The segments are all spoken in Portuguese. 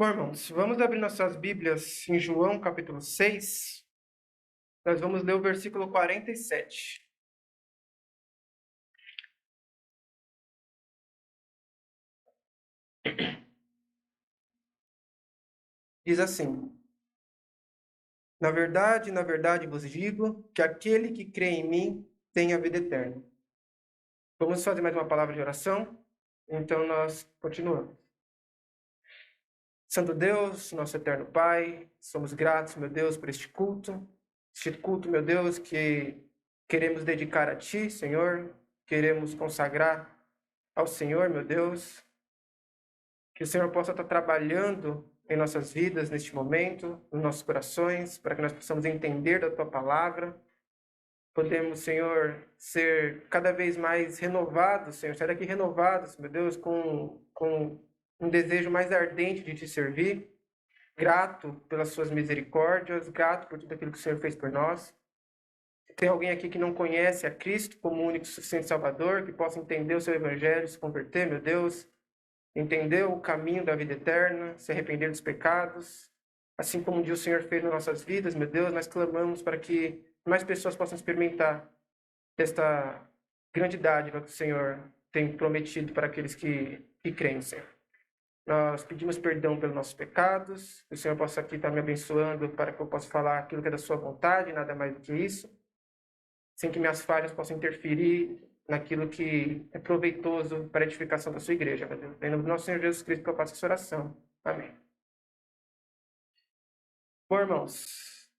Bom, irmãos, vamos abrir nossas Bíblias em João, capítulo 6. Nós vamos ler o versículo 47. Diz assim: na verdade vos digo que aquele que crê em mim tem a vida eterna. Vamos fazer mais uma palavra de oração? Então nós continuamos. Santo Deus, nosso eterno Pai, somos gratos, meu Deus, por este culto. Este culto, meu Deus, que queremos dedicar a Ti, Senhor. Queremos consagrar ao Senhor, meu Deus. Que o Senhor possa estar trabalhando em nossas vidas neste momento, nos nossos corações, para que nós possamos entender da Tua palavra. Podemos, Senhor, ser cada vez mais renovados, Senhor, sair daqui renovados, meu Deus, com um desejo mais ardente de Te servir. Grato pelas Suas misericórdias, grato por tudo aquilo que o Senhor fez por nós. Se tem alguém aqui que não conhece a Cristo como único e suficiente Salvador, que possa entender o Seu Evangelho, se converter, meu Deus, entender o caminho da vida eterna, se arrepender dos pecados, assim como um dia o Senhor fez nas nossas vidas, meu Deus, nós clamamos para que mais pessoas possam experimentar desta grande dádiva que o Senhor tem prometido para aqueles que creem, Senhor. Nós pedimos perdão pelos nossos pecados, que o Senhor possa aqui estar me abençoando para que eu possa falar aquilo que é da sua vontade, nada mais do que isso, sem que minhas falhas possam interferir naquilo que é proveitoso para a edificação da sua igreja, meu Deus. Em nome do nosso Senhor Jesus Cristo que eu faço essa oração. Amém. Bom, irmãos,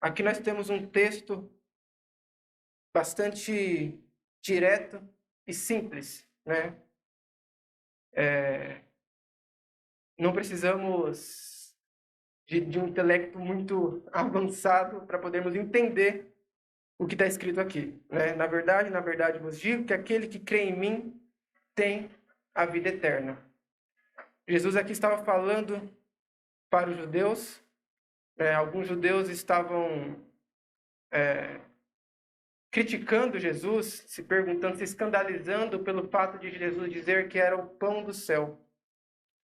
aqui nós temos um texto bastante direto e simples, né? Não precisamos de um intelecto muito avançado para podermos entender o que está escrito aqui, né? Na verdade vos digo que aquele que crê em mim tem a vida eterna. Jesus aqui estava falando para os judeus. Alguns judeus estavam criticando Jesus, se perguntando, se escandalizando pelo fato de Jesus dizer que era o pão do céu,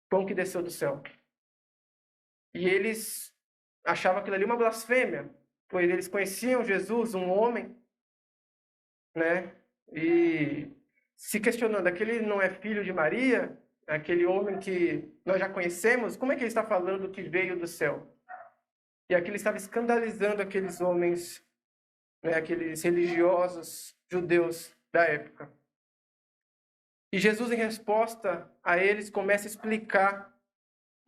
pão que desceu do céu. E eles achavam aquilo ali uma blasfêmia, pois eles conheciam Jesus, um homem, né? E se questionando, aquele não é filho de Maria? Aquele homem que nós já conhecemos? Como é que ele está falando que veio do céu? E aqui ele estava escandalizando aqueles homens, né, aqueles religiosos judeus da época. E Jesus, em resposta a eles, começa a explicar,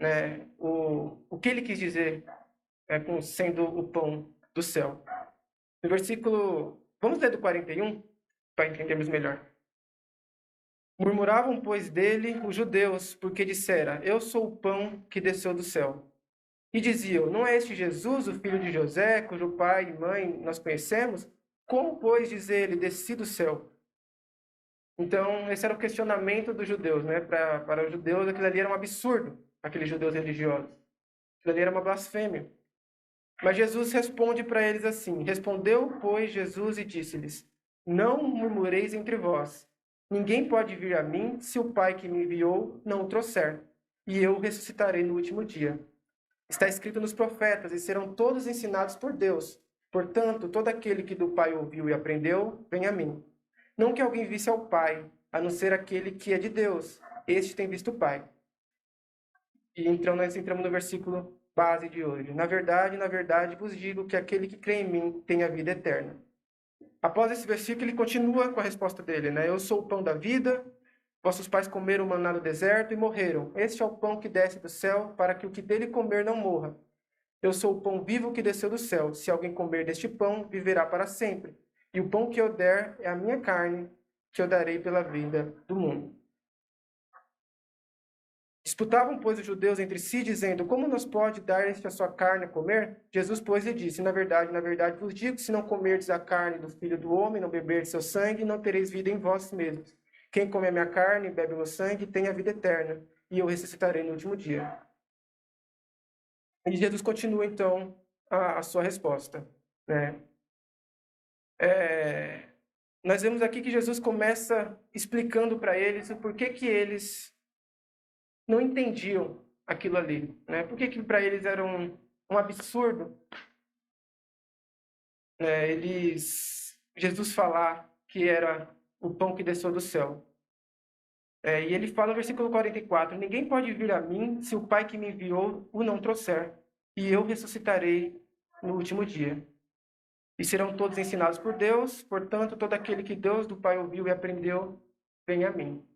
né, o que ele quis dizer, sendo o pão do céu. No versículo, vamos ler do 41, para entendermos melhor. Murmuravam, pois, dele os judeus, porque dissera: eu sou o pão que desceu do céu. E diziam: não é este Jesus, o filho de José, cujo pai e mãe nós conhecemos? Como, pois, diz ele, desci do céu? Então, esse era o questionamento dos judeus, né? Para os judeus, aquilo ali era um absurdo, aqueles judeus religiosos. Aquilo ali era uma blasfêmia. Mas Jesus responde para eles assim: respondeu, pois, Jesus e disse-lhes: não murmureis entre vós. Ninguém pode vir a mim se o Pai que me enviou não o trouxer, e eu o ressuscitarei no último dia. Está escrito nos profetas, e serão todos ensinados por Deus. Portanto, todo aquele que do Pai ouviu e aprendeu, vem a mim. Não que alguém visse ao Pai, a não ser aquele que é de Deus. Este tem visto o Pai. E então nós entramos no versículo base de hoje. Na verdade, vos digo que aquele que crê em mim tem a vida eterna. Após esse versículo, ele continua com a resposta dele, né? Eu sou o pão da vida. Vossos pais comeram maná no deserto e morreram. Este é o pão que desce do céu, para que o que dele comer não morra. Eu sou o pão vivo que desceu do céu. Se alguém comer deste pão, viverá para sempre. E o pão que eu der é a minha carne, que eu darei pela vida do mundo. Disputavam, pois, os judeus entre si, dizendo: como nos pode dar este a sua carne a comer? Jesus, pois, lhe disse: na verdade vos digo, se não comerdes a carne do Filho do Homem, não beberdes seu sangue, não tereis vida em vós mesmos. Quem come a minha carne e bebe o meu sangue tem a vida eterna, e eu ressuscitarei no último dia. E Jesus continua, então, a sua resposta, né? Nós vemos aqui que Jesus começa explicando para eles o porquê que eles não entendiam aquilo ali? Né? Por que para eles era um absurdo, né, Jesus falar que era o pão que desceu do céu? E ele fala no versículo 44, ninguém pode vir a mim se o Pai que me enviou o não trouxer, e eu ressuscitarei no último dia. E serão todos ensinados por Deus, portanto, todo aquele que Deus do Pai ouviu e aprendeu, vem a mim.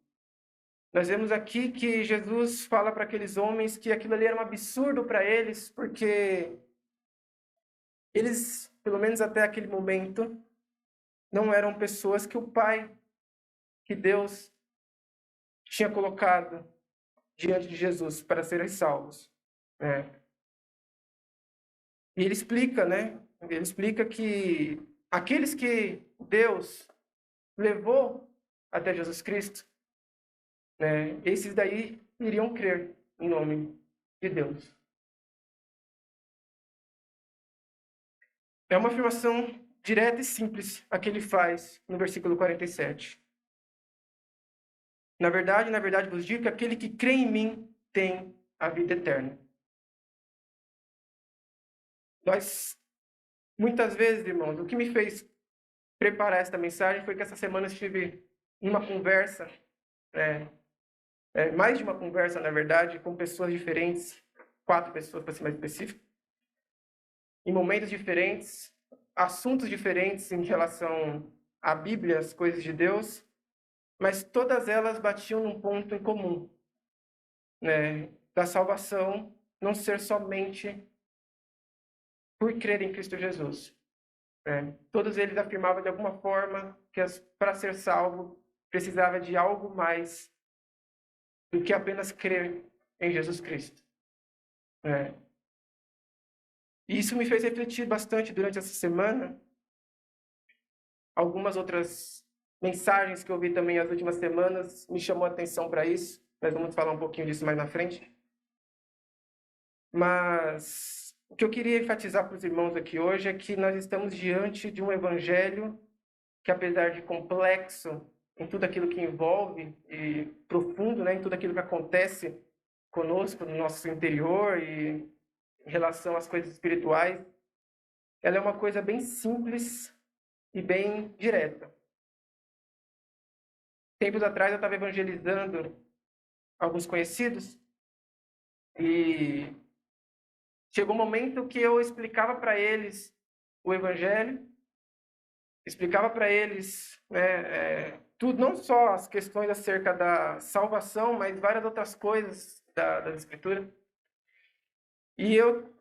Nós vemos aqui que Jesus fala para aqueles homens que aquilo ali era um absurdo para eles, porque eles, pelo menos até aquele momento, não eram pessoas que o Pai, que Deus tinha colocado diante de Jesus para serem salvos. E ele explica, né? Ele explica que aqueles que Deus levou até Jesus Cristo, né, esses daí iriam crer em nome de Deus. É uma afirmação direta e simples a que ele faz no versículo 47. Na verdade vos digo que aquele que crê em mim tem a vida eterna. Nós, muitas vezes, irmãos, o que me fez preparar esta mensagem foi que essa semana eu estive em uma conversa, mais de uma conversa, na verdade, com pessoas diferentes, 4 pessoas, para ser mais específico, em momentos diferentes, assuntos diferentes em relação à Bíblia, as coisas de Deus, mas todas elas batiam num ponto em comum, né? Da salvação não ser somente por crer em Cristo Jesus. Todos eles afirmavam de alguma forma que para ser salvo precisava de algo mais do que apenas crer em Jesus Cristo. E isso me fez refletir bastante durante essa semana. Algumas outras mensagens que eu vi também nas últimas semanas me chamou a atenção para isso. Nós vamos falar um pouquinho disso mais na frente. Mas o que eu queria enfatizar para os irmãos aqui hoje é que nós estamos diante de um evangelho que, apesar de complexo em tudo aquilo que envolve e profundo, né, em tudo aquilo que acontece conosco no nosso interior e em relação às coisas espirituais, ela é uma coisa bem simples e bem direta. Tempos atrás eu estava evangelizando alguns conhecidos e chegou um momento que eu explicava para eles o evangelho, explicava para eles, né, tudo, não só as questões acerca da salvação, mas várias outras coisas da Escritura. E eu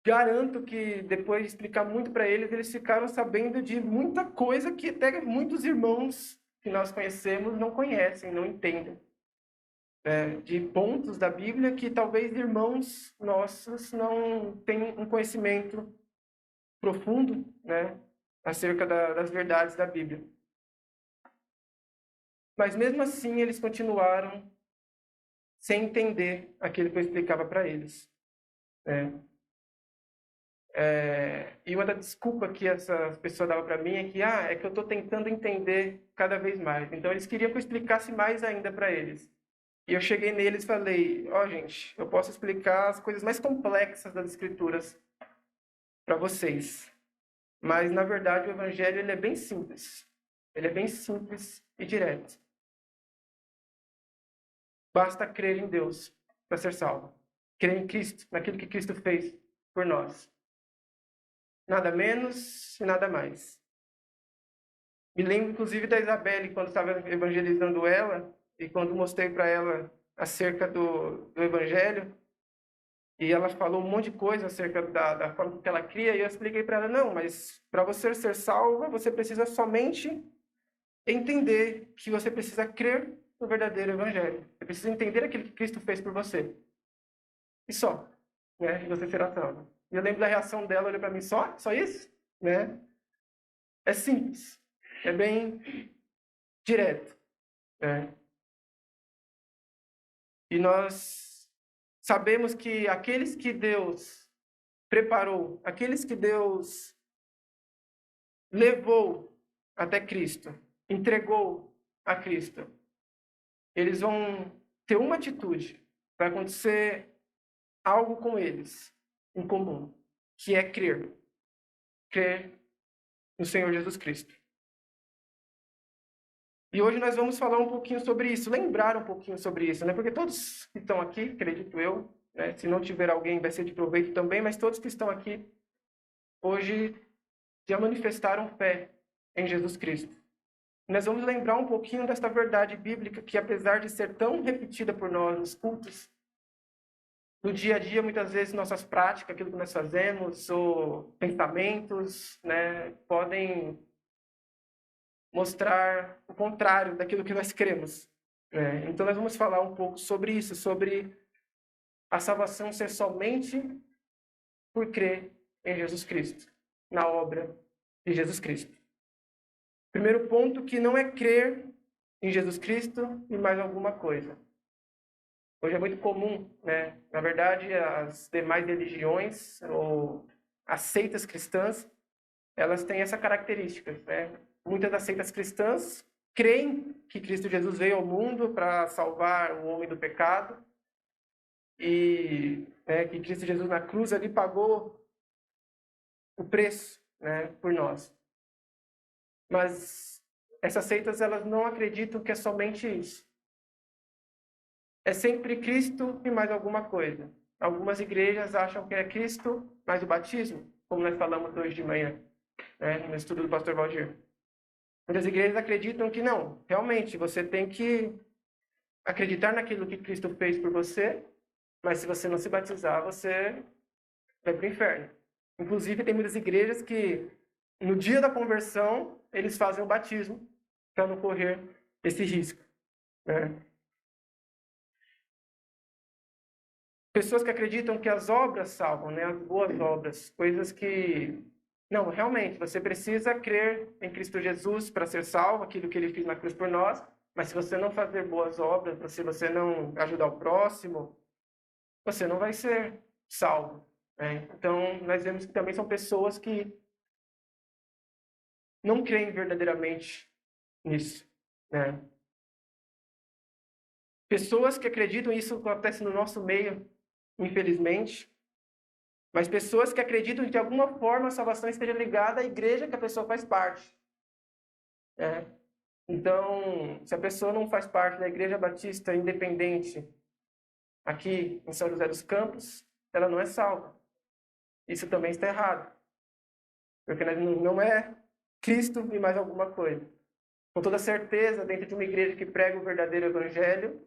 garanto que depois de explicar muito para eles, eles ficaram sabendo de muita coisa que até muitos irmãos que nós conhecemos não conhecem, não entendem. De pontos da Bíblia que talvez irmãos nossos não tenham um conhecimento profundo, né, acerca das verdades da Bíblia. Mas mesmo assim eles continuaram sem entender aquilo que eu explicava para eles. E uma da desculpa que essa pessoa dava para mim é que é que eu estou tentando entender cada vez mais. Então eles queriam que eu explicasse mais ainda para eles. E eu cheguei neles e falei, gente, eu posso explicar as coisas mais complexas das Escrituras para vocês. Mas, na verdade, o Evangelho ele é bem simples. Ele é bem simples e direto. Basta crer em Deus para ser salvo. Crer em Cristo, naquilo que Cristo fez por nós. Nada menos e nada mais. Me lembro, inclusive, da Isabelle, quando estava evangelizando ela, e quando mostrei para ela acerca do Evangelho, e ela falou um monte de coisa acerca da forma que ela cria, e eu expliquei para ela, não, mas para você ser salva, você precisa somente entender que você precisa crer no verdadeiro Evangelho. Você precisa entender aquilo que Cristo fez por você. E só. Né? E você será salvo. E eu lembro da reação dela, olhou para mim, só isso? Né? É simples. É bem direto. Né? E nós sabemos que aqueles que Deus preparou, aqueles que Deus levou até Cristo, entregou a Cristo, eles vão ter uma atitude. Vai acontecer algo com eles em comum, que é crer. Crer no Senhor Jesus Cristo. E hoje nós vamos falar um pouquinho sobre isso, lembrar um pouquinho sobre isso, né? Porque todos que estão aqui, acredito eu, né? Se não tiver alguém vai ser de proveito também, mas todos que estão aqui hoje já manifestaram fé em Jesus Cristo. Nós vamos lembrar um pouquinho desta verdade bíblica que, apesar de ser tão repetida por nós nos cultos, no dia a dia, muitas vezes, nossas práticas, aquilo que nós fazemos, ou pensamentos, né, podem mostrar o contrário daquilo que nós cremos. Né? Então, nós vamos falar um pouco sobre isso, sobre a salvação ser somente por crer em Jesus Cristo, na obra de Jesus Cristo. Primeiro ponto, que não é crer em Jesus Cristo e mais alguma coisa. Hoje é muito comum, né? Na verdade, as demais religiões ou as seitas cristãs, elas têm essa característica, né? Muitas das seitas cristãs creem que Cristo Jesus veio ao mundo para salvar o homem do pecado e que Cristo Jesus na cruz ali pagou o preço, né, por nós. Mas essas seitas, elas não acreditam que é somente isso. É sempre Cristo e mais alguma coisa. Algumas igrejas acham que é Cristo mais o batismo, como nós falamos hoje de manhã, né, no estudo do pastor Valdir. Muitas igrejas acreditam que não, realmente, você tem que acreditar naquilo que Cristo fez por você, mas se você não se batizar, você vai para o inferno. Inclusive, tem muitas igrejas que, no dia da conversão, eles fazem o batismo para não correr esse risco. Né? Pessoas que acreditam que as obras salvam, né? As boas obras, coisas que... Não, realmente, você precisa crer em Cristo Jesus para ser salvo, aquilo que ele fez na cruz por nós, mas se você não fazer boas obras, se você não ajudar o próximo, você não vai ser salvo. Né? Então, nós vemos que também são pessoas que não creem verdadeiramente nisso. Né? Pessoas que acreditam, isso acontece no nosso meio, infelizmente, mas pessoas que acreditam que de alguma forma a salvação esteja ligada à igreja que a pessoa faz parte. Né? Então, se a pessoa não faz parte da Igreja Batista Independente aqui em São José dos Campos, ela não é salva. Isso também está errado. Porque não é Cristo e mais alguma coisa. Com toda certeza, dentro de uma igreja que prega o verdadeiro evangelho,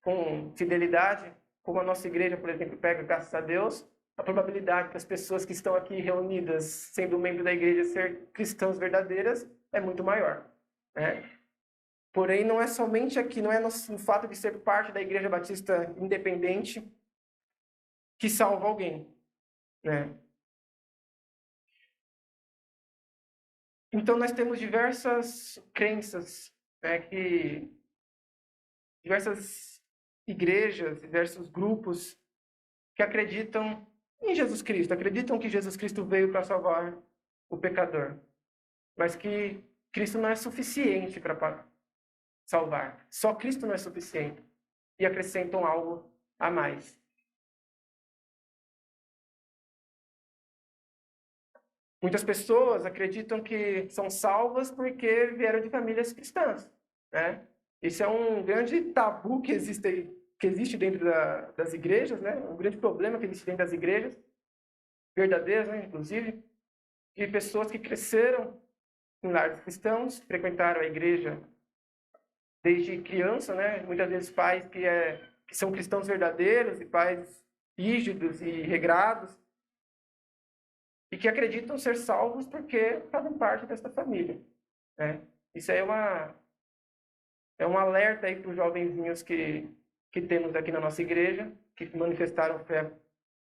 com fidelidade, como a nossa igreja, por exemplo, prega, graças a Deus, a probabilidade que as pessoas que estão aqui reunidas, sendo membro da igreja, ser cristãos verdadeiras, é muito maior. Né? Porém, não é somente aqui, não é no fato de ser parte da Igreja Batista Independente que salva alguém. Né? Então, nós temos diversas crenças, né, diversas igrejas, diversos grupos que acreditam em Jesus Cristo, acreditam que Jesus Cristo veio para salvar o pecador, mas que Cristo não é suficiente para salvar. Só Cristo não é suficiente. E acrescentam algo a mais. Muitas pessoas acreditam que são salvas porque vieram de famílias cristãs. Né? Isso é um grande tabu que existe dentro das igrejas, né? Um grande problema que existe dentro das igrejas, verdadeiras, né? Inclusive, de pessoas que cresceram em lares cristãos, frequentaram a igreja desde criança, né? Muitas vezes pais que são cristãos verdadeiros e pais rígidos e regrados, e que acreditam ser salvos porque fazem parte desta família. Né? Isso aí é um alerta aí para os jovenzinhos que temos aqui na nossa igreja, que manifestaram fé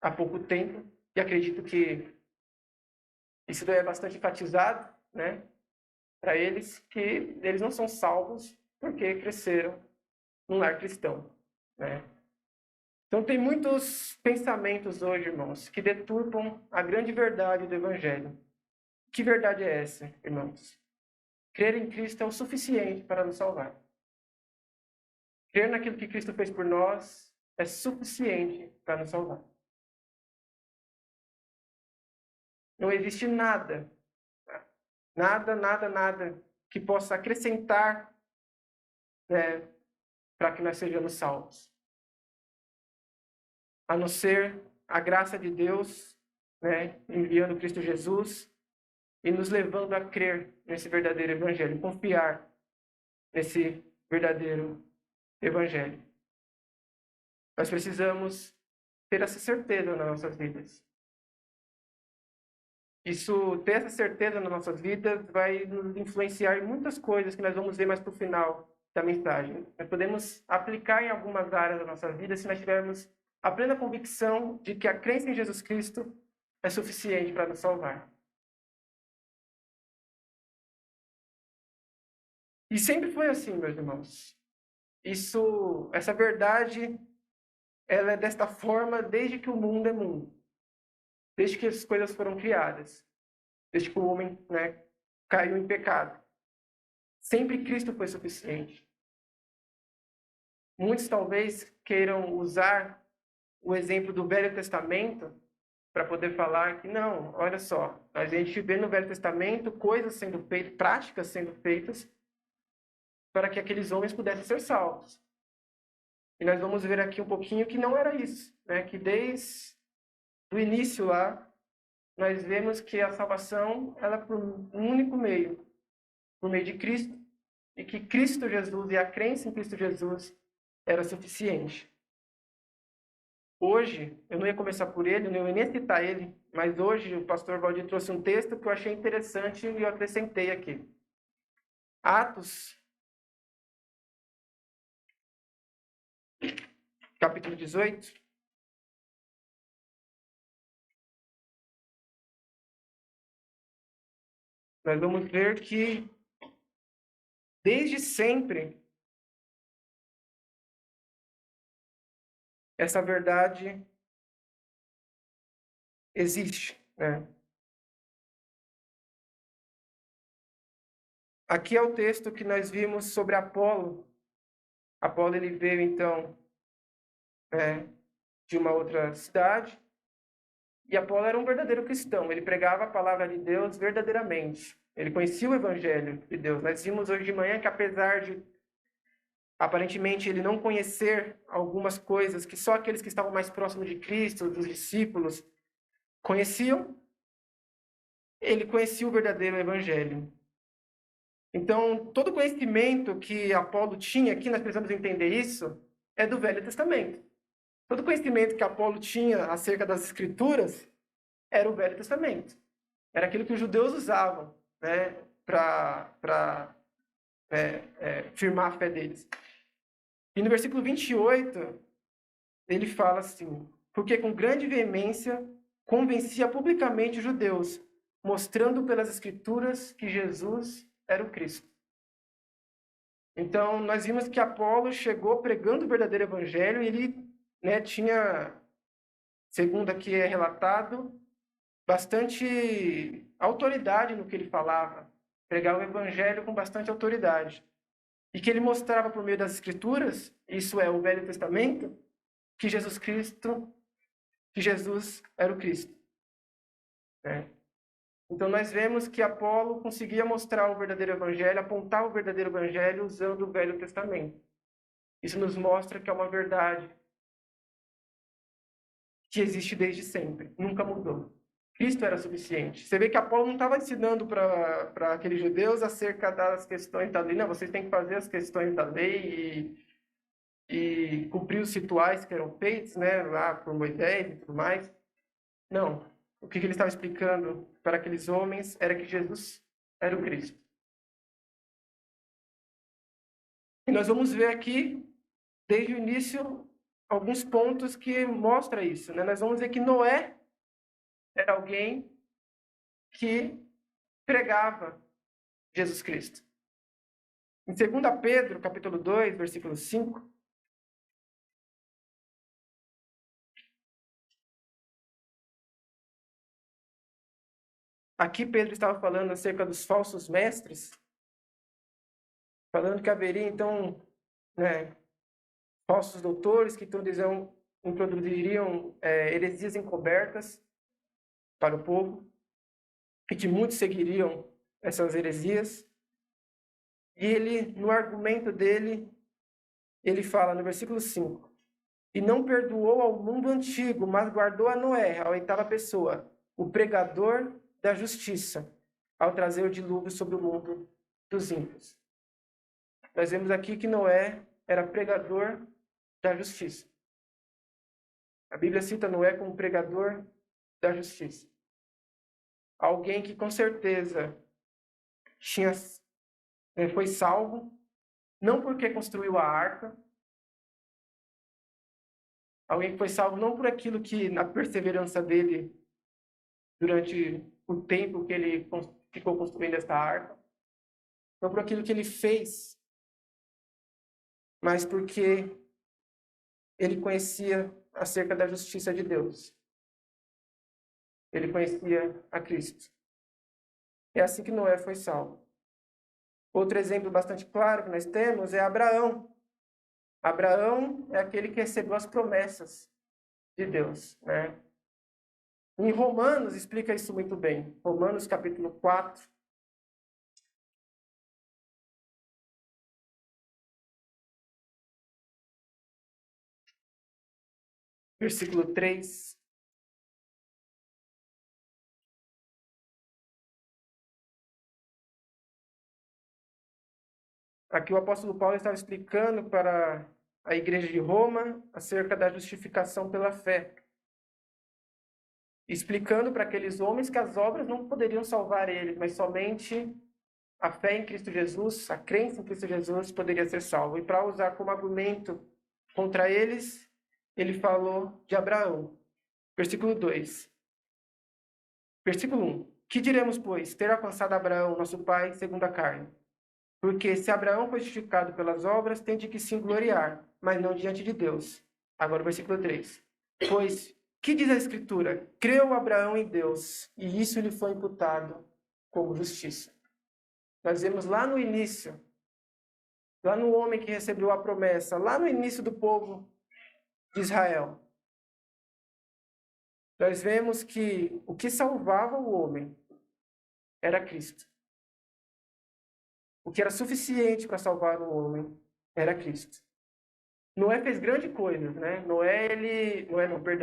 há pouco tempo, e acredito que isso daí é bastante enfatizado, né, para eles, que eles não são salvos porque cresceram num lar cristão. Né? Então, tem muitos pensamentos hoje, irmãos, que deturpam a grande verdade do Evangelho. Que verdade é essa, irmãos? Crer em Cristo é o suficiente para nos salvar. Crer naquilo que Cristo fez por nós é suficiente para nos salvar. Não existe nada, nada que possa acrescentar, né, para que nós sejamos salvos. A não ser a graça de Deus, né, enviando Cristo Jesus e nos levando a crer nesse verdadeiro evangelho, confiar nesse verdadeiro evangelho. Nós precisamos ter essa certeza nas nossas vidas. Ter essa certeza nas nossas vidas vai nos influenciar em muitas coisas que nós vamos ver mais para o final da mensagem. Nós podemos aplicar em algumas áreas da nossa vida se nós tivermos a plena convicção de que a crença em Jesus Cristo é suficiente para nos salvar. E sempre foi assim, meus irmãos. Essa verdade, ela é desta forma desde que o mundo é mundo. Desde que as coisas foram criadas. Desde que o homem, né, caiu em pecado. Sempre Cristo foi suficiente. Muitos talvez queiram usar o exemplo do Velho Testamento para poder falar que não, olha só, a gente vê no Velho Testamento coisas sendo feitas, práticas sendo feitas para que aqueles homens pudessem ser salvos. E nós vamos ver aqui um pouquinho que não era isso, né? Que desde o início lá, nós vemos que a salvação ela é por um único meio, por meio de Cristo, e que Cristo Jesus e a crença em Cristo Jesus era suficiente. Hoje, eu não ia começar por ele, não ia nem citar ele, mas hoje o pastor Valdir trouxe um texto que eu achei interessante e eu acrescentei aqui. Atos, capítulo 18. Nós vamos ver que, desde sempre, essa verdade existe, né? Aqui é o texto que nós vimos sobre Apolo. Apolo ele veio, então, de uma outra cidade. E Apolo era um verdadeiro cristão. Ele pregava a palavra de Deus verdadeiramente. Ele conhecia o evangelho de Deus. Nós vimos hoje de manhã que, apesar de, aparentemente, ele não conhecer algumas coisas que só aqueles que estavam mais próximos de Cristo, dos discípulos, conheciam, ele conhecia o verdadeiro evangelho. Então, todo conhecimento que Apolo tinha, aqui nós precisamos entender isso, é do Velho Testamento. Todo conhecimento que Apolo tinha acerca das Escrituras era o Velho Testamento. Era aquilo que os judeus usavam, né, para firmar a fé deles. E no versículo 28, ele fala assim: porque com grande veemência convencia publicamente os judeus, mostrando pelas Escrituras que Jesus era o Cristo. Então, nós vimos que Apolo chegou pregando o verdadeiro evangelho e ele, né, tinha, segundo aqui é relatado, bastante autoridade no que ele falava. Pregava o evangelho com bastante autoridade. E que ele mostrava por meio das Escrituras, isso é, o Velho Testamento, que Jesus era o Cristo. Né? Então, nós vemos que Apolo conseguia mostrar o verdadeiro evangelho, apontar o verdadeiro evangelho usando o Velho Testamento. Isso nos mostra que é uma verdade que existe desde sempre, nunca mudou. Cristo era suficiente. Você vê que Apolo não estava ensinando para aqueles judeus acerca das questões da lei. Não, vocês têm que fazer as questões da lei e cumprir os rituais que eram feitos, né, lá por Moisés e tudo mais. Não. O que ele estava explicando para aqueles homens era que Jesus era o Cristo. E nós vamos ver aqui, desde o início, alguns pontos que mostram isso. Né? Nós vamos ver que Noé era alguém que pregava Jesus Cristo. Em 2 Pedro, capítulo 2, versículo 5, aqui Pedro estava falando acerca dos falsos mestres, falando que haveria, então, né, falsos doutores que introduziriam heresias encobertas para o povo. e que muitos seguiriam essas heresias. E ele, no argumento dele, ele fala no versículo 5, e não perdoou ao mundo antigo, mas guardou a Noé, a oitava pessoa, o pregador da justiça, ao trazer o dilúvio sobre o mundo dos ímpios. Nós vemos aqui que Noé era pregador da justiça. A Bíblia cita Noé como pregador da justiça. Alguém que com certeza foi salvo, não porque construiu a arca, alguém que foi salvo não por aquilo que, na perseverança dele, durante o tempo que ele ficou construindo esta arca, não por aquilo que ele fez, mas porque ele conhecia acerca da justiça de Deus. Ele conhecia a Cristo. É assim que Noé foi salvo. Outro exemplo bastante claro que nós temos é Abraão. Abraão é aquele que recebeu as promessas de Deus, né? Em Romanos explica isso muito bem. Romanos capítulo 4. Versículo 3. Aqui o apóstolo Paulo estava explicando para a igreja de Roma acerca da justificação pela fé. Explicando para aqueles homens que as obras não poderiam salvar eles, mas somente a fé em Cristo Jesus, a crença em Cristo Jesus poderia ser salvo. E para usar como argumento contra eles, ele falou de Abraão. Versículo 2. Versículo 1. Que diremos, pois, ter alcançado Abraão, nosso pai, segundo a carne? Porque se Abraão foi justificado pelas obras, tem de que se gloriar, mas não diante de Deus. Agora o versículo 3. Pois, que diz a Escritura? Creu Abraão em Deus, e isso lhe foi imputado como justiça. Nós vemos lá no início, lá no homem que recebeu a promessa, lá no início do povo de Israel. Nós vemos que o que salvava o homem era Cristo. O que era suficiente para salvar o homem era Cristo. Noé fez grandes coisas, né?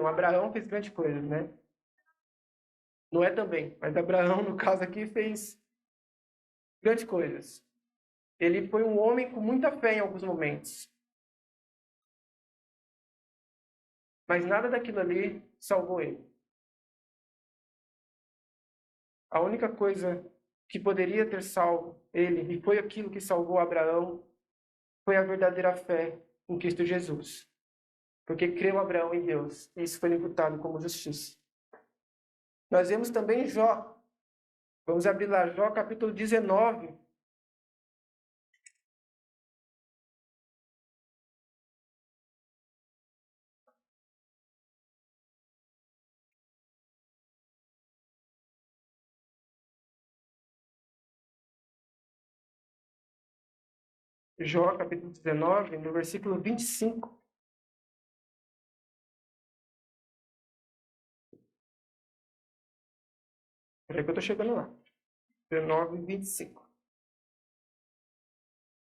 Abraão fez grandes coisas, né? Noé também, mas Abraão, no caso aqui, fez grandes coisas. Ele foi um homem com muita fé em alguns momentos. Mas nada daquilo ali salvou ele. A única coisa que poderia ter salvo ele, e foi aquilo que salvou Abraão, foi a verdadeira fé em Cristo Jesus. Porque creu Abraão em Deus, e isso foi imputado como justiça. Nós vemos também Jó. Vamos abrir lá, Jó capítulo 19. Jó capítulo 19, no versículo 25. Peraí que eu estou chegando lá. 19, 25.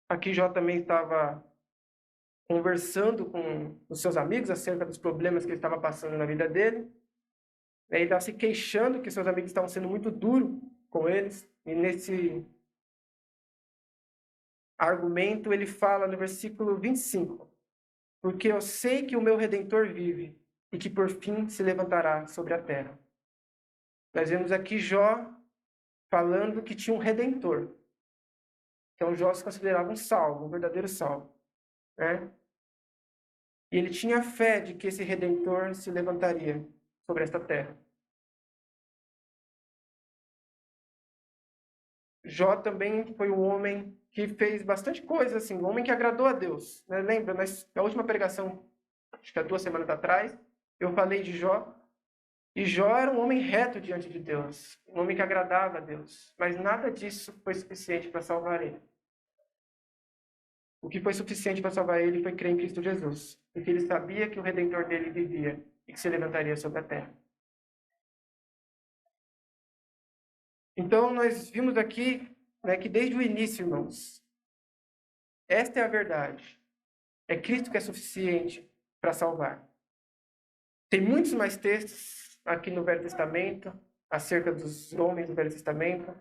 Aqui Jó também estava conversando com os seus amigos acerca dos problemas que ele estava passando na vida dele. Ele estava se queixando que seus amigos estavam sendo muito duros com eles. E nesse argumento ele fala no versículo 25. Porque eu sei que o meu Redentor vive e que por fim se levantará sobre a terra. Nós vemos aqui Jó falando que tinha um Redentor. Então Jó se considerava um salvo, um verdadeiro salvo, né? E ele tinha fé de que esse Redentor se levantaria sobre esta terra. Jó também foi um homem que fez bastante coisa, assim, um homem que agradou a Deus, né? Lembra, na última pregação, acho que há 2 semanas atrás, eu falei de Jó, e Jó era um homem reto diante de Deus, um homem que agradava a Deus, mas nada disso foi suficiente para salvar ele. O que foi suficiente para salvar ele foi crer em Cristo Jesus, porque ele sabia que o Redentor dele vivia e que se levantaria sobre a terra. Então, nós vimos aqui, né, que desde o início, irmãos, esta é a verdade. É Cristo que é suficiente para salvar. Tem muitos mais textos aqui no Velho Testamento, acerca dos homens do Velho Testamento,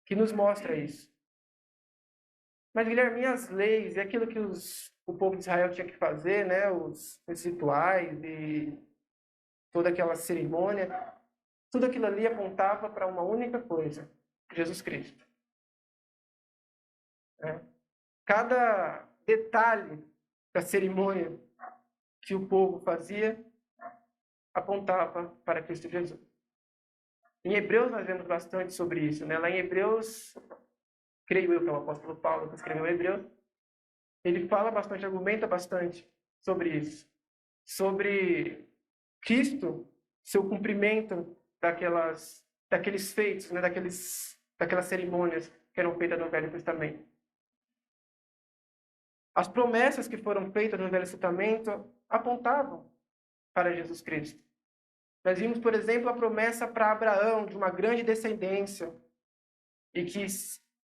que nos mostra isso. Mas, Guilherme, e as leis, e aquilo que o povo de Israel tinha que fazer, né, os rituais e toda aquela cerimônia, tudo aquilo ali apontava para uma única coisa: Jesus Cristo. Né? Cada detalhe da cerimônia que o povo fazia apontava para Cristo Jesus. Em Hebreus nós vemos bastante sobre isso. Né? Lá em Hebreus, creio eu que é o apóstolo Paulo que escreveu Hebreus, ele fala bastante, argumenta bastante sobre isso. Sobre Cristo, seu cumprimento daqueles feitos, né? daquelas cerimônias que eram feitas no Velho Testamento. As promessas que foram feitas no Velho Testamento apontavam para Jesus Cristo. Nós vimos, por exemplo, a promessa para Abraão de uma grande descendência, e que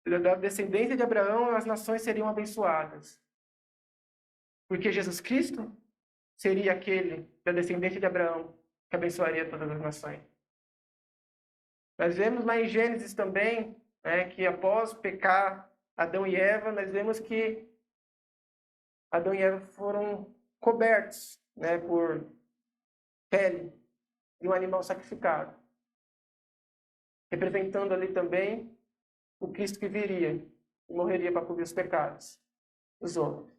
da descendência de Abraão as nações seriam abençoadas. Porque Jesus Cristo seria aquele da descendência de Abraão que abençoaria todas as nações. Nós vemos lá em Gênesis também, né, que após pecar Adão e Eva, nós vemos que Adão e Eva foram cobertos, né, por pele de um animal sacrificado, representando ali também o Cristo que viria e morreria para cobrir os pecados dos homens.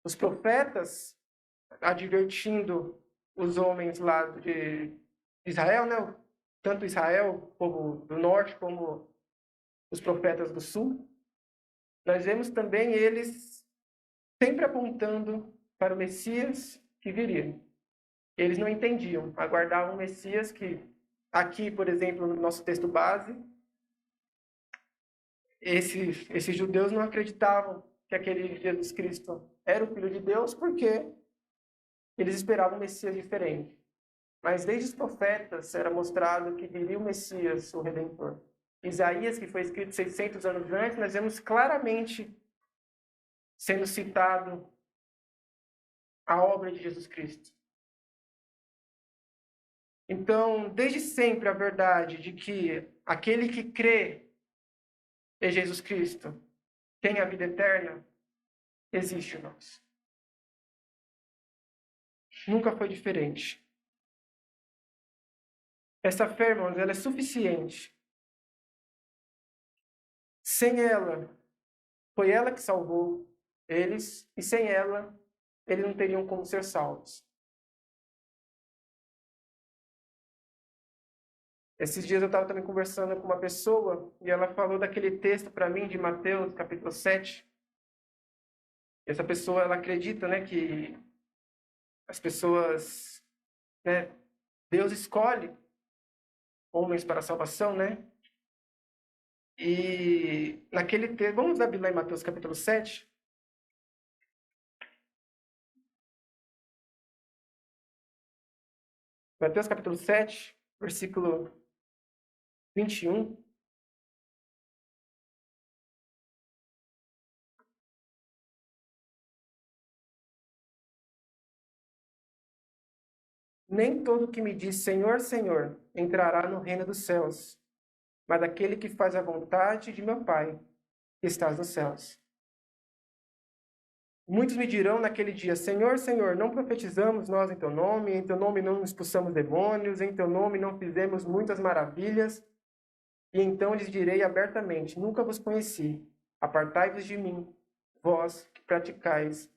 Os profetas advertindo os homens lá de Israel, né, tanto Israel, o povo do norte, como os profetas do sul, nós vemos também eles sempre apontando para o Messias que viria. Eles não entendiam, aguardavam o Messias que, aqui, por exemplo, no nosso texto base, esses judeus não acreditavam que aquele Jesus Cristo era o Filho de Deus, porque eles esperavam um Messias diferente. Mas desde os profetas era mostrado que viria o Messias, o Redentor. Isaías, que foi escrito 600 anos antes, nós vemos claramente sendo citado a obra de Jesus Cristo. Então, desde sempre a verdade de que aquele que crê em Jesus Cristo tem a vida eterna, existe em nós. Nunca foi diferente. Essa fé, irmãos, ela é suficiente. Sem ela, foi ela que salvou eles, e sem ela, eles não teriam como ser salvos. Esses dias eu estava também conversando com uma pessoa e ela falou daquele texto para mim de Mateus, capítulo 7. Essa pessoa, ela acredita, né, que as pessoas, né, Deus escolhe homens para a salvação, né? E naquele texto, vamos abrir lá em Mateus capítulo 7. Mateus capítulo 7, versículo 21. Nem todo que me diz Senhor, Senhor, entrará no reino dos céus, mas aquele que faz a vontade de meu Pai, que estás nos céus. Muitos me dirão naquele dia, Senhor, Senhor, não profetizamos nós em teu nome não expulsamos demônios, em teu nome não fizemos muitas maravilhas? E então lhes direi abertamente, nunca vos conheci, apartai-vos de mim, vós que praticais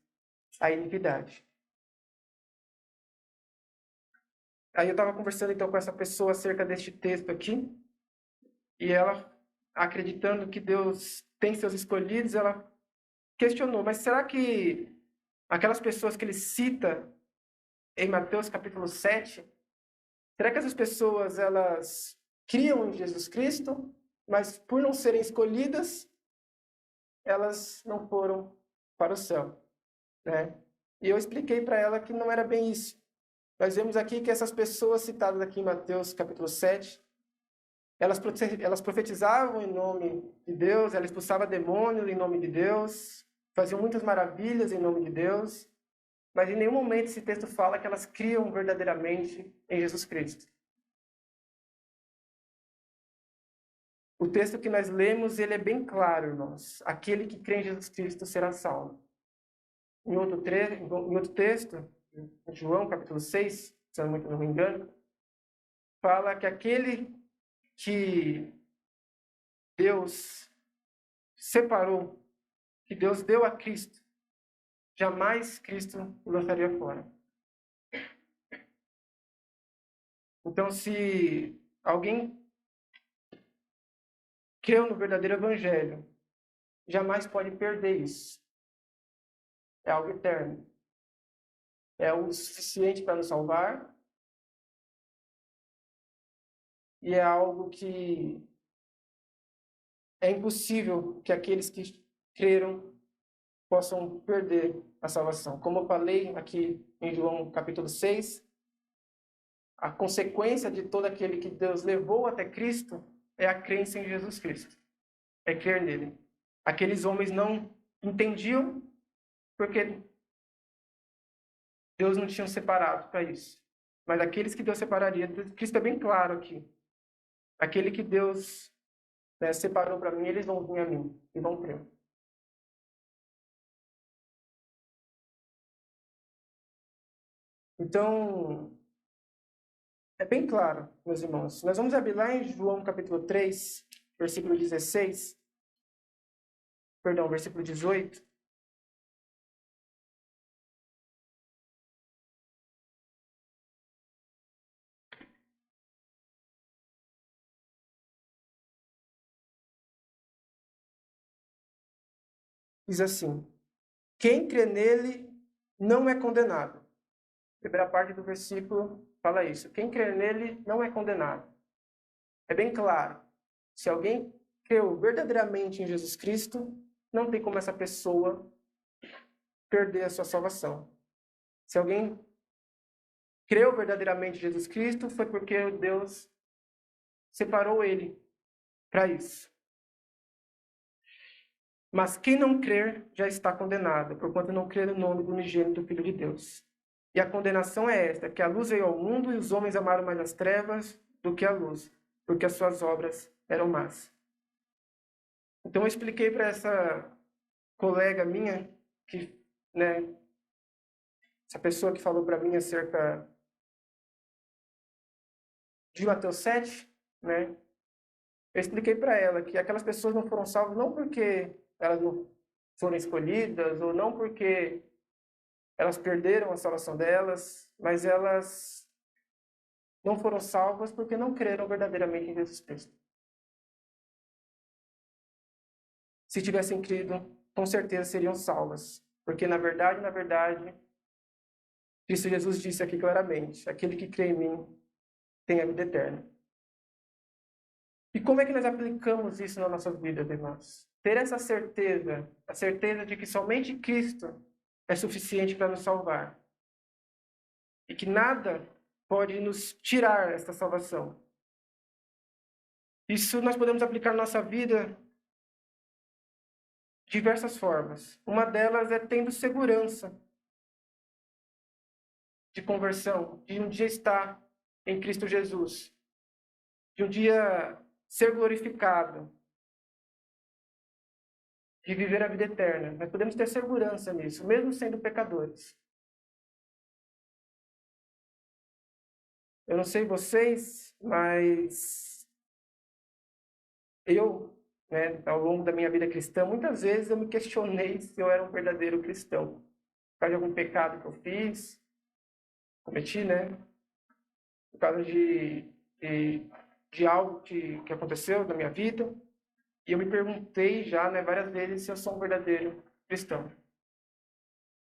a iniquidade. Aí eu estava conversando então com essa pessoa acerca deste texto aqui, e ela, acreditando que Deus tem seus escolhidos, ela questionou, mas será que aquelas pessoas que ele cita em Mateus capítulo 7, será que essas pessoas elas criam em Jesus Cristo, mas por não serem escolhidas, elas não foram para o céu, né? E eu expliquei para ela que não era bem isso. Nós vemos aqui que essas pessoas citadas aqui em Mateus capítulo 7, Elas profetizavam em nome de Deus, elas expulsavam demônios em nome de Deus, faziam muitas maravilhas em nome de Deus, mas em nenhum momento esse texto fala que elas criam verdadeiramente em Jesus Cristo. O texto que nós lemos, ele é bem claro, irmãos. Aquele que crê em Jesus Cristo será salvo. Em outro texto, em João capítulo 6, se eu não me engano, fala que aquele que Deus separou, que Deus deu a Cristo, jamais Cristo o lançaria fora. Então, se alguém creu no verdadeiro evangelho, jamais pode perder isso. É algo eterno. É o suficiente para nos salvar. E é algo que é impossível que aqueles que creram possam perder a salvação. Como eu falei aqui em João capítulo 6, a consequência de todo aquele que Deus levou até Cristo é a crença em Jesus Cristo. É crer nele. Aqueles homens não entendiam porque Deus não tinha separado para isso. Mas aqueles que Deus separaria, Cristo é bem claro aqui. Aquele que Deus separou para mim, eles vão vir a mim e vão crer. Então, é bem claro, meus irmãos. Nós vamos abrir lá em João capítulo 3, versículo 16. Perdão, versículo 18. Diz assim: quem crê nele não é condenado. A primeira parte do versículo fala isso. Quem crê nele não é condenado. É bem claro. Se alguém creu verdadeiramente em Jesus Cristo, não tem como essa pessoa perder a sua salvação. Se alguém creu verdadeiramente em Jesus Cristo, foi porque Deus separou ele para isso. Mas quem não crer já está condenado, porquanto não crê no nome do unigênito Filho de Deus. E a condenação é esta, que a luz veio ao mundo e os homens amaram mais as trevas do que a luz, porque as suas obras eram más. Então eu expliquei para essa colega minha, que, essa pessoa que falou para mim acerca de Mateus 7, eu expliquei para ela que aquelas pessoas não foram salvas não porque elas não foram escolhidas, ou não porque elas perderam a salvação delas, mas elas não foram salvas porque não creram verdadeiramente em Jesus Cristo. Se tivessem crido, com certeza seriam salvas. Porque, na verdade, Cristo Jesus disse aqui claramente: aquele que crê em mim tem a vida eterna. E como é que nós aplicamos isso nas nossas vidas, irmãos? Ter essa certeza, a certeza de que somente Cristo é suficiente para nos salvar. E que nada pode nos tirar esta salvação. Isso nós podemos aplicar na nossa vida de diversas formas. Uma delas é tendo segurança de conversão, de um dia estar em Cristo Jesus, de um dia ser glorificado, de viver a vida eterna. Nós podemos ter segurança nisso, mesmo sendo pecadores. Eu não sei vocês, mas eu, ao longo da minha vida cristã, muitas vezes eu me questionei se eu era um verdadeiro cristão. Por causa de algum pecado que eu fiz, cometi, por causa de algo que aconteceu na minha vida. E eu me perguntei já, várias vezes se eu sou um verdadeiro cristão.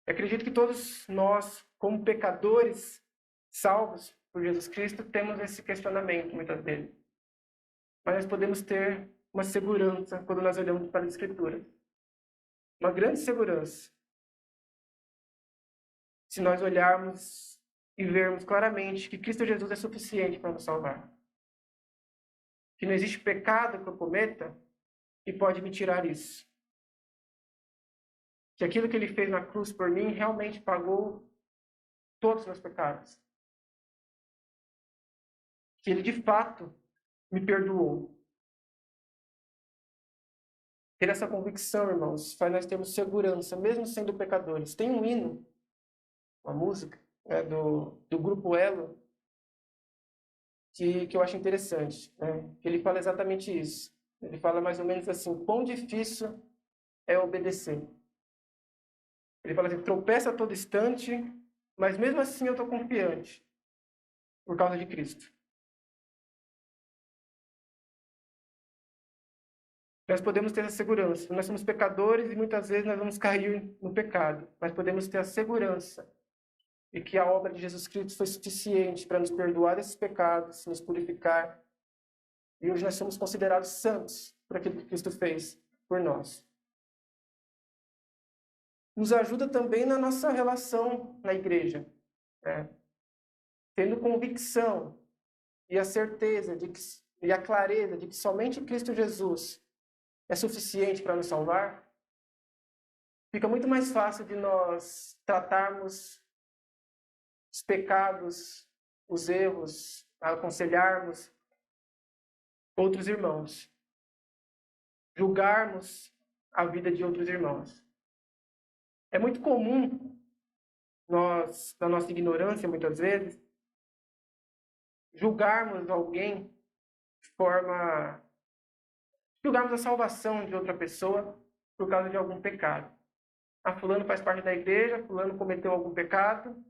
Eu acredito que todos nós, como pecadores salvos por Jesus Cristo, temos esse questionamento muitas vezes. Mas nós podemos ter uma segurança quando nós olhamos para as Escrituras. Uma grande segurança. Se nós olharmos e vermos claramente que Cristo Jesus é suficiente para nos salvar. que não existe pecado que eu cometa que pode me tirar isso. Que aquilo que ele fez na cruz por mim realmente pagou todos os meus pecados. Que ele, de fato, me perdoou. Ter essa convicção, irmãos, faz nós termos segurança, mesmo sendo pecadores. Tem um hino, uma música, do grupo Elo, que eu acho interessante. Né? Que ele fala exatamente isso. Ele fala mais ou menos assim: quão difícil é obedecer. Ele fala assim: tropeça a todo instante, mas mesmo assim eu estou confiante, por causa de Cristo. Nós podemos ter a segurança. Nós somos pecadores e muitas vezes nós vamos cair no pecado, mas podemos ter a segurança de que a obra de Jesus Cristo foi suficiente para nos perdoar desses pecados, nos purificar. E hoje nós somos considerados santos por aquilo que Cristo fez por nós. Nos ajuda também na nossa relação na igreja, né? Tendo convicção e a certeza e a clareza de que somente Cristo Jesus é suficiente para nos salvar, fica muito mais fácil de nós tratarmos os pecados, os erros, aconselharmos outros irmãos, julgarmos a vida de outros irmãos. É muito comum nós, na nossa ignorância, muitas vezes, julgarmos alguém de forma... julgarmos a salvação de outra pessoa por causa de algum pecado. Ah, fulano faz parte da igreja, fulano cometeu algum pecado,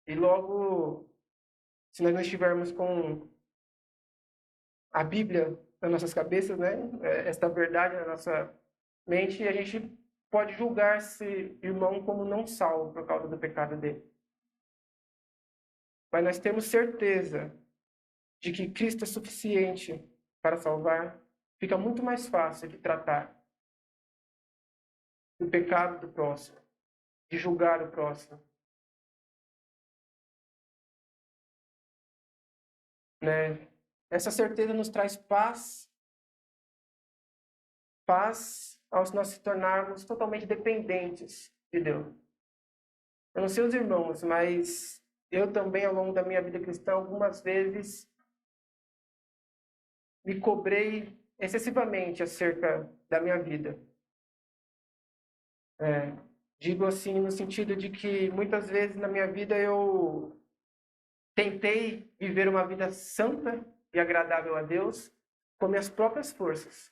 e logo, se nós não estivermos com a Bíblia nas nossas cabeças, né, esta verdade na nossa mente, a gente pode julgar esse irmão como não salvo por causa do pecado dele. Mas nós temos certeza de que Cristo é suficiente para salvar. Fica muito mais fácil de tratar do pecado do próximo, de julgar o próximo. Né? Essa certeza nos traz paz ao nós se tornarmos totalmente dependentes de Deus. Eu não sei os irmãos, mas eu também, ao longo da minha vida cristã, algumas vezes me cobrei excessivamente acerca da minha vida. Digo assim, no sentido de que muitas vezes na minha vida eu tentei viver uma vida santa e agradável a Deus com minhas próprias forças.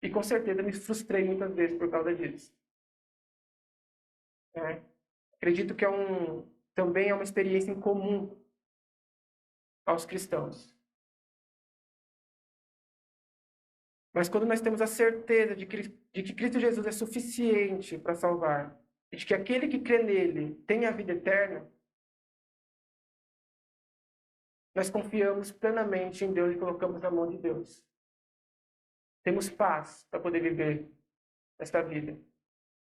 E com certeza me frustrei muitas vezes por causa disso. Acredito que também é uma experiência incomum aos cristãos. Mas quando nós temos a certeza de que Cristo Jesus é suficiente para salvar, e de que aquele que crê nele tem a vida eterna, nós confiamos plenamente em Deus e colocamos na mão de Deus. Temos paz para poder viver esta vida,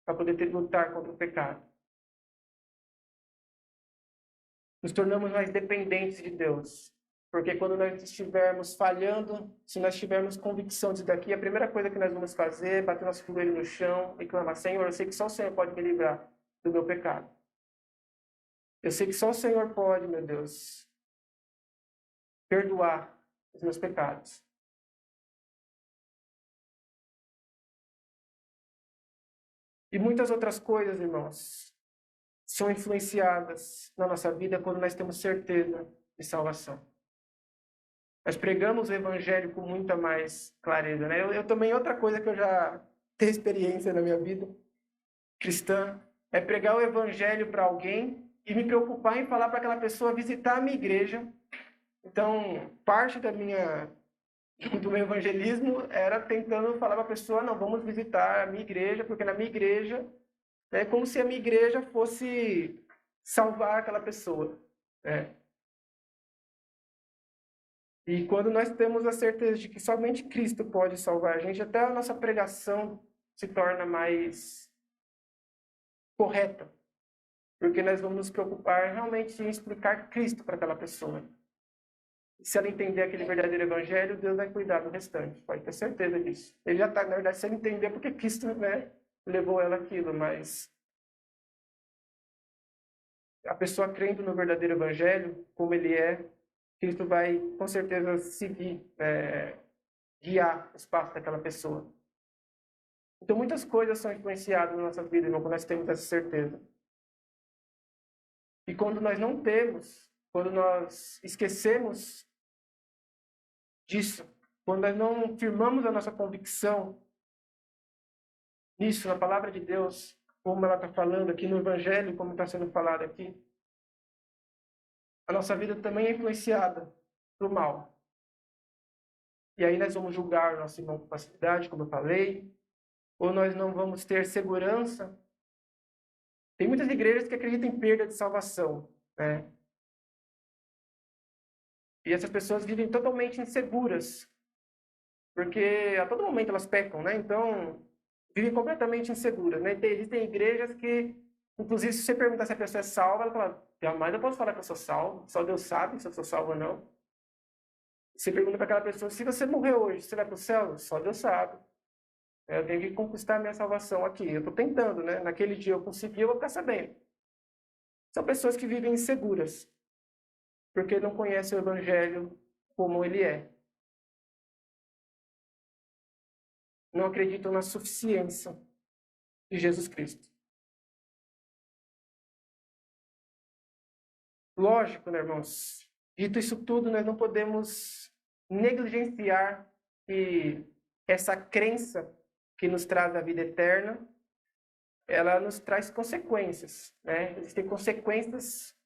para poder lutar contra o pecado. Nos tornamos mais dependentes de Deus. Porque quando nós estivermos falhando, se nós tivermos convicção disso daqui, a primeira coisa que nós vamos fazer é bater nosso joelho no chão e clamar: Senhor, eu sei que só o Senhor pode me livrar do meu pecado. Eu sei que só o Senhor pode, meu Deus, perdoar os meus pecados. E muitas outras coisas, irmãos, são influenciadas na nossa vida quando nós temos certeza de salvação. Nós pregamos o evangelho com muita mais clareza, né? Eu também, outra coisa que eu já tenho experiência na minha vida cristã, é pregar o evangelho para alguém e me preocupar em falar para aquela pessoa visitar a minha igreja. Então, parte do meu evangelismo era tentando falar para a pessoa: não, vamos visitar a minha igreja, porque na minha igreja é como se a minha igreja fosse salvar aquela pessoa, né? E quando nós temos a certeza de que somente Cristo pode salvar a gente, até a nossa pregação se torna mais correta. Porque nós vamos nos preocupar realmente em explicar Cristo para aquela pessoa. Se ela entender aquele verdadeiro evangelho, Deus vai cuidar do restante. Pode ter certeza disso. Ele já está, na verdade, se ela entender porque Cristo, né, levou ela aquilo, mas a pessoa crendo no verdadeiro evangelho, como ele é, Cristo vai, com certeza, seguir, guiar os passos daquela pessoa. Então, muitas coisas são influenciadas na nossa vida, irmão, quando nós temos essa certeza. E quando nós não temos, quando nós esquecemos disso, quando nós não firmamos a nossa convicção nisso, na palavra de Deus, como ela está falando aqui no Evangelho, como está sendo falado aqui, a nossa vida também é influenciada para o mal. E aí nós vamos julgar o nosso irmão com facilidade, como eu falei, ou nós não vamos ter segurança. Tem muitas igrejas que acreditam em perda de salvação, né? E essas pessoas vivem totalmente inseguras, porque a todo momento elas pecam, né? Então, vivem completamente inseguras, né? Existem igrejas que, inclusive, se você perguntar se a pessoa é salva, ela fala, jamais eu posso falar que eu sou salvo, só Deus sabe se eu sou salvo ou não. Você pergunta para aquela pessoa, se você morrer hoje, você vai para o céu? Só Deus sabe. Eu tenho que conquistar a minha salvação aqui. Eu estou tentando, né? Naquele dia eu consegui, eu vou ficar sabendo. São pessoas que vivem inseguras, porque não conhecem o Evangelho como ele é. Não acreditam na suficiência de Jesus Cristo. Lógico, né, irmãos? Dito isso tudo, nós não podemos negligenciar que essa crença que nos traz a vida eterna, ela nos traz consequências, né? Existem consequências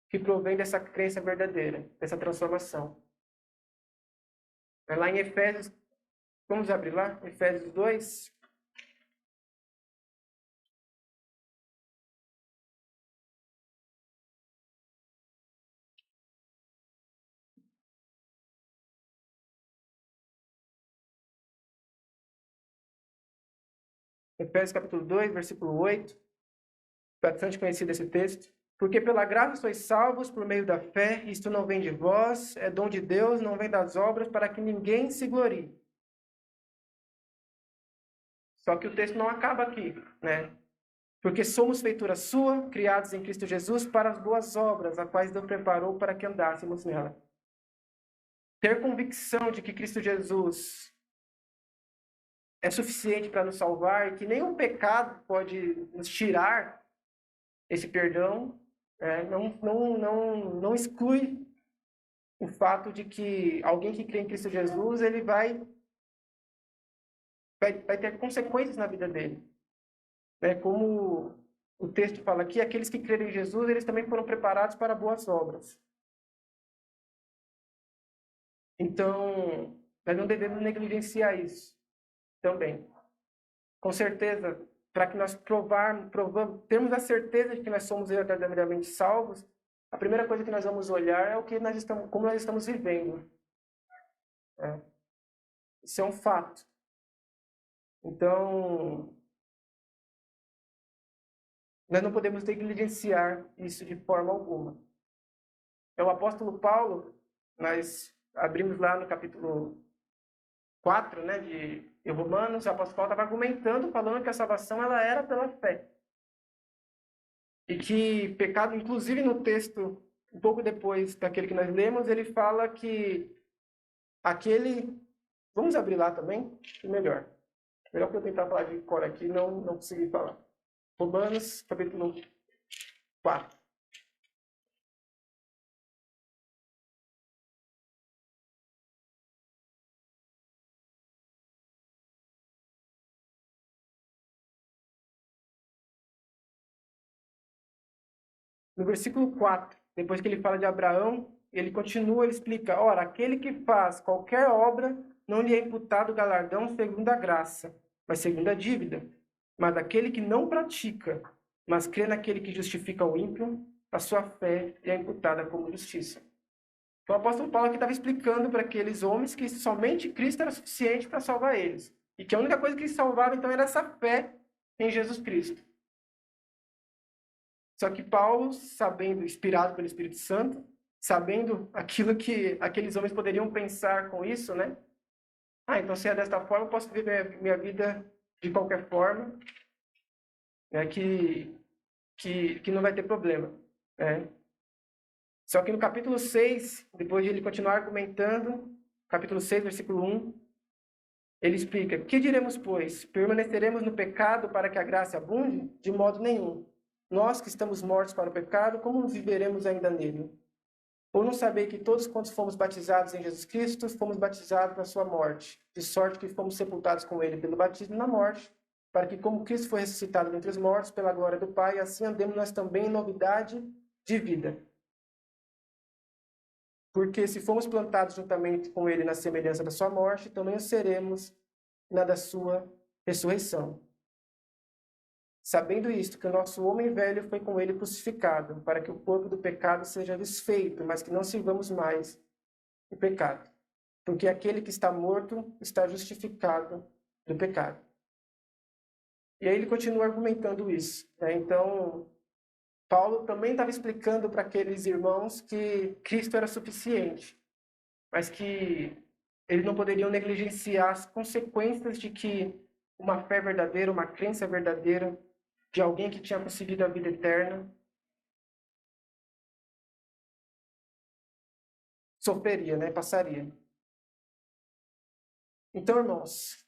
que provém dessa crença verdadeira, dessa transformação. Lá em Efésios, vamos abrir lá? Efésios 2. Efésios capítulo 2, versículo 8. Bastante conhecido esse texto. Porque pela graça sois salvos por meio da fé, isto não vem de vós, é dom de Deus, não vem das obras, para que ninguém se glorie. Só que o texto não acaba aqui, né? Porque somos feitura sua, criados em Cristo Jesus para as boas obras, as quais Deus preparou para que andássemos nela. Ter convicção de que Cristo Jesus é suficiente para nos salvar e que nenhum pecado pode nos tirar esse perdão, não exclui o fato de que alguém que crê em Cristo Jesus, ele vai ter consequências na vida dele. Como o texto fala aqui, aqueles que creram em Jesus, eles também foram preparados para boas obras. Então, nós não devemos negligenciar isso também. Com certeza, para que nós termos a certeza de que nós somos verdadeiramente salvos, a primeira coisa que nós vamos olhar é o que como nós estamos vivendo. Isso é um fato. Então, nós não podemos negligenciar isso de forma alguma. O apóstolo Paulo, nós abrimos lá no capítulo 4, né, de Romanos, o apóstolo Paulo estava argumentando, falando que a salvação ela era pela fé. E que pecado, inclusive no texto, um pouco depois daquele que nós lemos, ele fala que aquele... Vamos abrir lá também? Melhor. Melhor que eu tentar falar de cor aqui, não consegui falar. Romanos, capítulo 4. No versículo 4, depois que ele fala de Abraão, ele continua, ele explica, ora, aquele que faz qualquer obra, não lhe é imputado galardão segundo a graça, mas segundo a dívida. Mas aquele que não pratica, mas crê naquele que justifica o ímpio, a sua fé lhe é imputada como justiça. Então o apóstolo Paulo aqui estava explicando para aqueles homens que somente Cristo era suficiente para salvar eles. E que a única coisa que eles salvavam, então, era essa fé em Jesus Cristo. Só que Paulo, sabendo, inspirado pelo Espírito Santo, sabendo aquilo que aqueles homens poderiam pensar com isso, né? Ah, então se é desta forma, eu posso viver minha vida de qualquer forma, né? Que não vai ter problema, né? Só que no capítulo 6, depois de ele continuar argumentando, capítulo 6, versículo 1, ele explica: que diremos, pois? Permaneceremos no pecado para que a graça abunde? De modo nenhum. Nós que estamos mortos para o pecado, como viveremos ainda nele? Ou não saber que todos quantos fomos batizados em Jesus Cristo, fomos batizados na sua morte, de sorte que fomos sepultados com ele pelo batismo na morte, para que, como Cristo foi ressuscitado dentre os mortos pela glória do Pai, assim andemos nós também em novidade de vida. Porque se fomos plantados juntamente com ele na semelhança da sua morte, também o seremos na da sua ressurreição. Sabendo isto, que o nosso homem velho foi com ele crucificado, para que o corpo do pecado seja desfeito, mas que não sirvamos mais o pecado. Porque aquele que está morto está justificado do pecado. E aí ele continua argumentando isso, né? Então, Paulo também estava explicando para aqueles irmãos que Cristo era suficiente, mas que eles não poderiam negligenciar as consequências de que uma fé verdadeira, uma crença verdadeira de alguém que tinha conseguido a vida eterna sofreria, né? Passaria. Então, irmãos,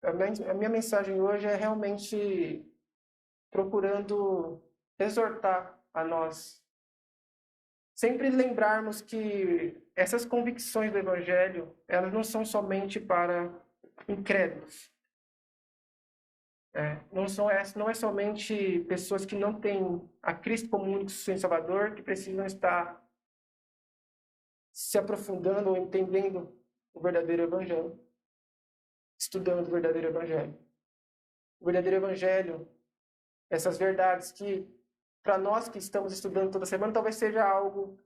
a minha mensagem hoje é realmente procurando exortar a nós. Sempre lembrarmos que essas convicções do Evangelho, elas não são somente para incrédulos. Não é somente pessoas que não têm a Cristo como único e Salvador que precisam estar se aprofundando ou entendendo o verdadeiro Evangelho, estudando o verdadeiro Evangelho. O verdadeiro Evangelho, essas verdades que, para nós que estamos estudando toda semana, talvez seja algo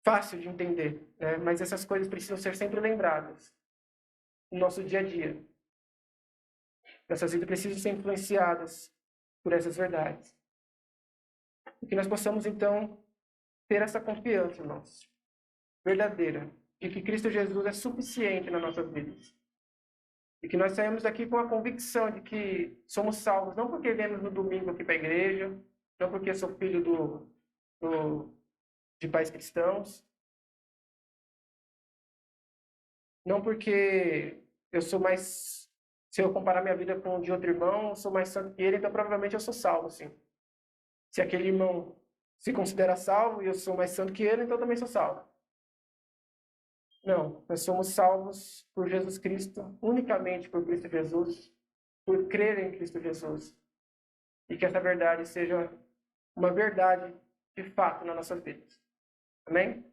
fácil de entender, né? Mas essas coisas precisam ser sempre lembradas no nosso dia a dia. Nossas vidas precisam ser influenciadas por essas verdades. E que nós possamos, então, ter essa confiança, irmãos, verdadeira, de que Cristo Jesus é suficiente nas nossas vidas. E que nós saímos daqui com a convicção de que somos salvos, não porque viemos no domingo aqui para a igreja, não porque sou filho de pais cristãos, não porque eu sou mais... Se eu comparar minha vida com de outro irmão, eu sou mais santo que ele, então provavelmente eu sou salvo, sim. Se aquele irmão se considera salvo e eu sou mais santo que ele, então eu também sou salvo. Não, nós somos salvos por Jesus Cristo, unicamente por Cristo Jesus, por crer em Cristo Jesus. E que essa verdade seja uma verdade de fato nas nossas vidas. Amém?